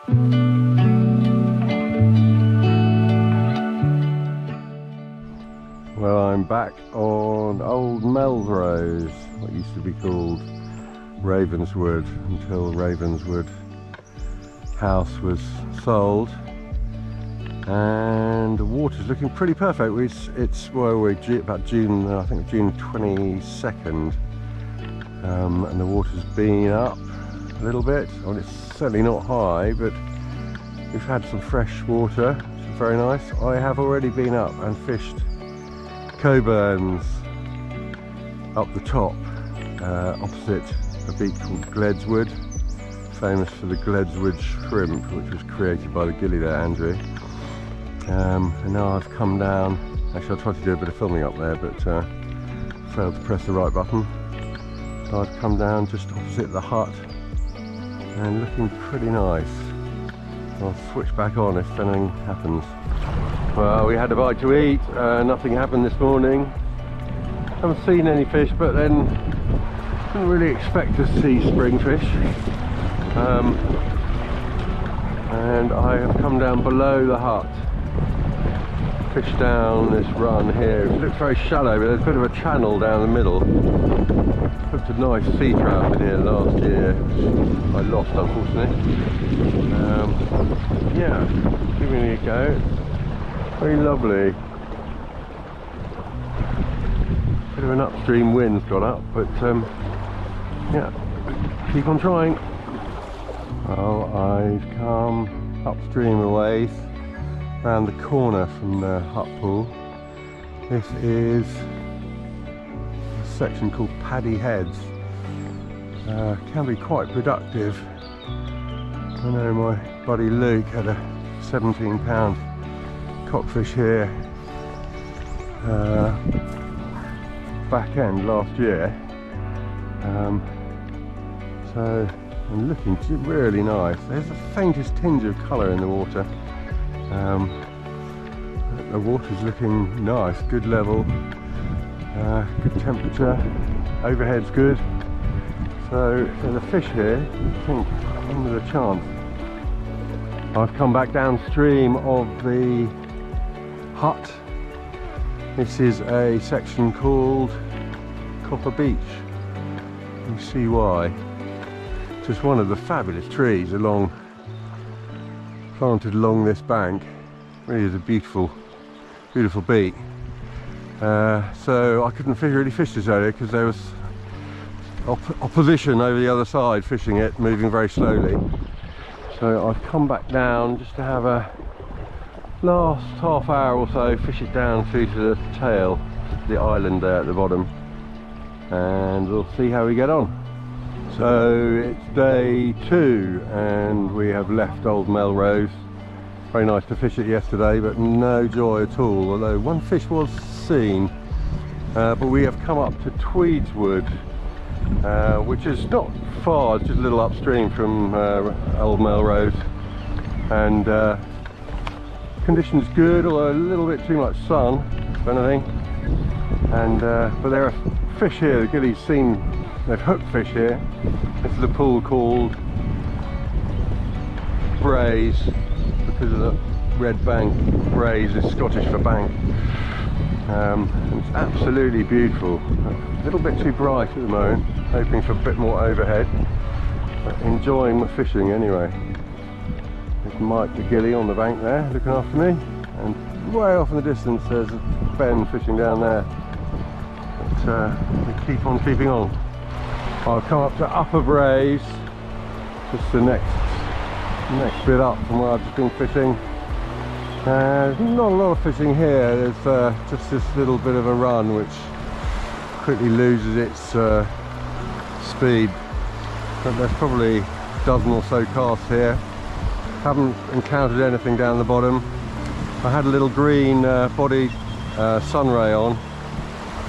Well, I'm back on Old Melrose, what used to be called Ravenswood, until Ravenswood House was sold. And the water's looking pretty perfect. It's well, we're about June, I think June 22nd, and the water's been up a little bit. I mean, it's certainly not high, but we've had some fresh water, which is very nice. I have already been up and fished Coburns up the top, opposite a beach called Gledswood, famous for the Gledswood shrimp, which was created by the gilly there, Andrew. And now I've come down. Actually, I tried to do a bit of filming up there, but failed to press the right button. So I've come down just opposite the hut and looking pretty nice. I'll switch back on if anything happens. Well, we had a bite to eat, nothing happened this morning. Haven't seen any fish, but then didn't really expect to see spring fish. And I have come down below the hut, fished down this run here. It looks very shallow, but there's a bit of a channel down the middle. Hooked a nice sea trout in here last year, which I lost unfortunately. Yeah, giving it a go. Very lovely. Bit of an upstream wind's got up, but yeah, keep on trying. Well, I've come upstream a ways, around the corner from the hut pool. This is a section called Paddy Heads. Can be quite productive. I know my buddy Luke had a 17-pound cockfish here back end last year, so I'm looking really nice. There's the faintest tinge of colour in the water. The water's looking nice, good level, good temperature, overhead's good, so there's a fish here. I think in with a chance. I've come back downstream of the hut. This is a section called Copper Beach. You see why. Just one of the fabulous trees planted along this bank. Really is a beautiful beat. So I couldn't really fish this area because there was opposition over the other side fishing it, moving very slowly. So I've come back down just to have a last half hour or so, fish it down through to the tail, the island there at the bottom, and we'll see how we get on. So it's day 2 and we have left Old Melrose. Very nice to fish it yesterday, but no joy at all, although one fish was seen. But we have come up to Tweedswood, which is not far, it's just a little upstream from Old Melrose, and conditions good, although a little bit too much sun, if anything. And but there are fish here. The gilly's seen, they've hooked fish here. This is a pool called Braes because of the red bank. Braes is Scottish for bank. It's absolutely beautiful. A little bit too bright at the moment, hoping for a bit more overhead, but enjoying the fishing anyway. There's Mike the gilly on the bank there looking after me, and way off in the distance there's Ben fishing down there. But we keep on keeping on. I've come up to Upper Braes, just the next bit up from where I've just been fishing. There's not a lot of fishing here. There's just this little bit of a run which quickly loses its speed, but there's probably a dozen or so casts here. Haven't encountered anything down the bottom. I had a little green body sunray on.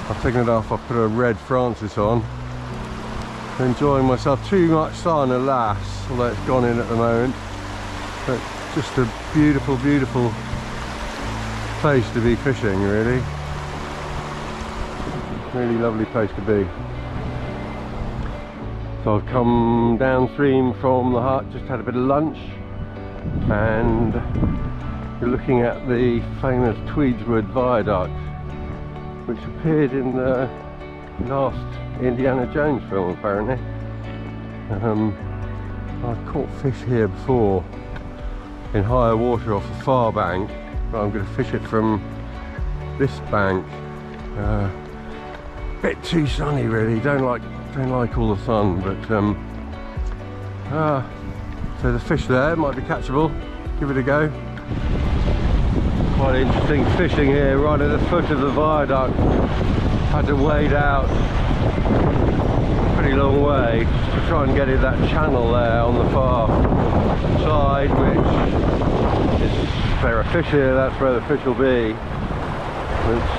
I've taken it off. I've put a red Francis on. Enjoying myself. Too much sun, alas, although it's gone in at the moment. But just a beautiful place to be fishing, really. Really lovely place to be. So I've come downstream from the hut, just had a bit of lunch, and you're looking at the famous Tweedswood Viaduct, which appeared in the last Indiana Jones film apparently. I've caught fish here before in higher water off the far bank, but I'm going to fish it from this bank. Bit too sunny really, don't like all the sun, but so the fish there might be catchable. Give it a go. Quite interesting fishing here right at the foot of the viaduct. Had to wade out a pretty long way to try and get in that channel there on the far side, which is, if there are fish here, that's where the fish will be. It's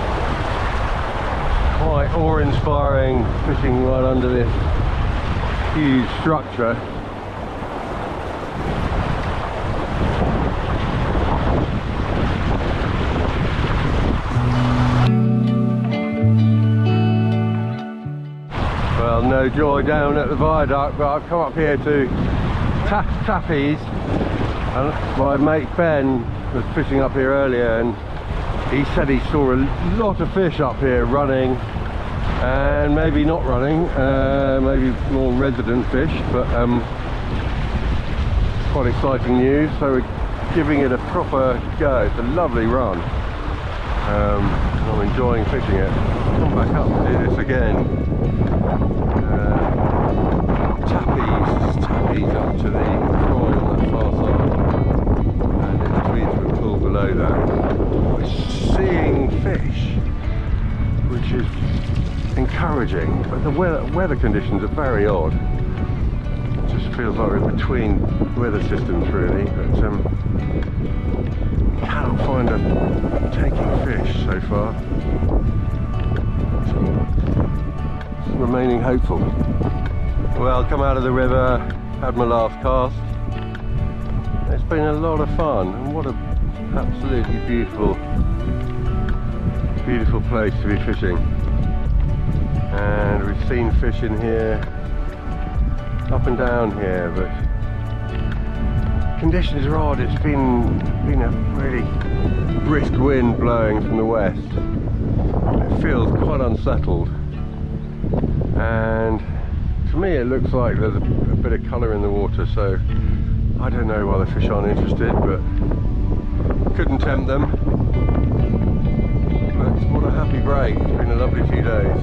quite awe-inspiring fishing right under this huge structure. Well, no joy down at the viaduct, but I've come up here to Taffy's, and my mate Ben was fishing up here earlier, and he said he saw a lot of fish up here running, and maybe not running, maybe more resident fish, but quite exciting news. So we're giving it a proper go. It's a lovely run. I'm enjoying fishing it. I'll come back up and do this again. Tappies up to the Croy on that far side, and it's Tweedswood Pool below that. We're seeing fish, which is encouraging, but the weather conditions are very odd. It just feels like we're between weather systems really, but cannot find a taking fish so far. So, remaining hopeful. Well, come out of the river, had my last cast. It's been a lot of fun, and what a absolutely beautiful place to be fishing. And we've seen fish in here, up and down here, but conditions are odd. It's been a really brisk wind blowing from the west. It feels quite unsettled, and to me it looks like there's a bit of colour in the water, so I don't know why the fish aren't interested, but couldn't tempt them. But what a happy break. It's been a lovely few days.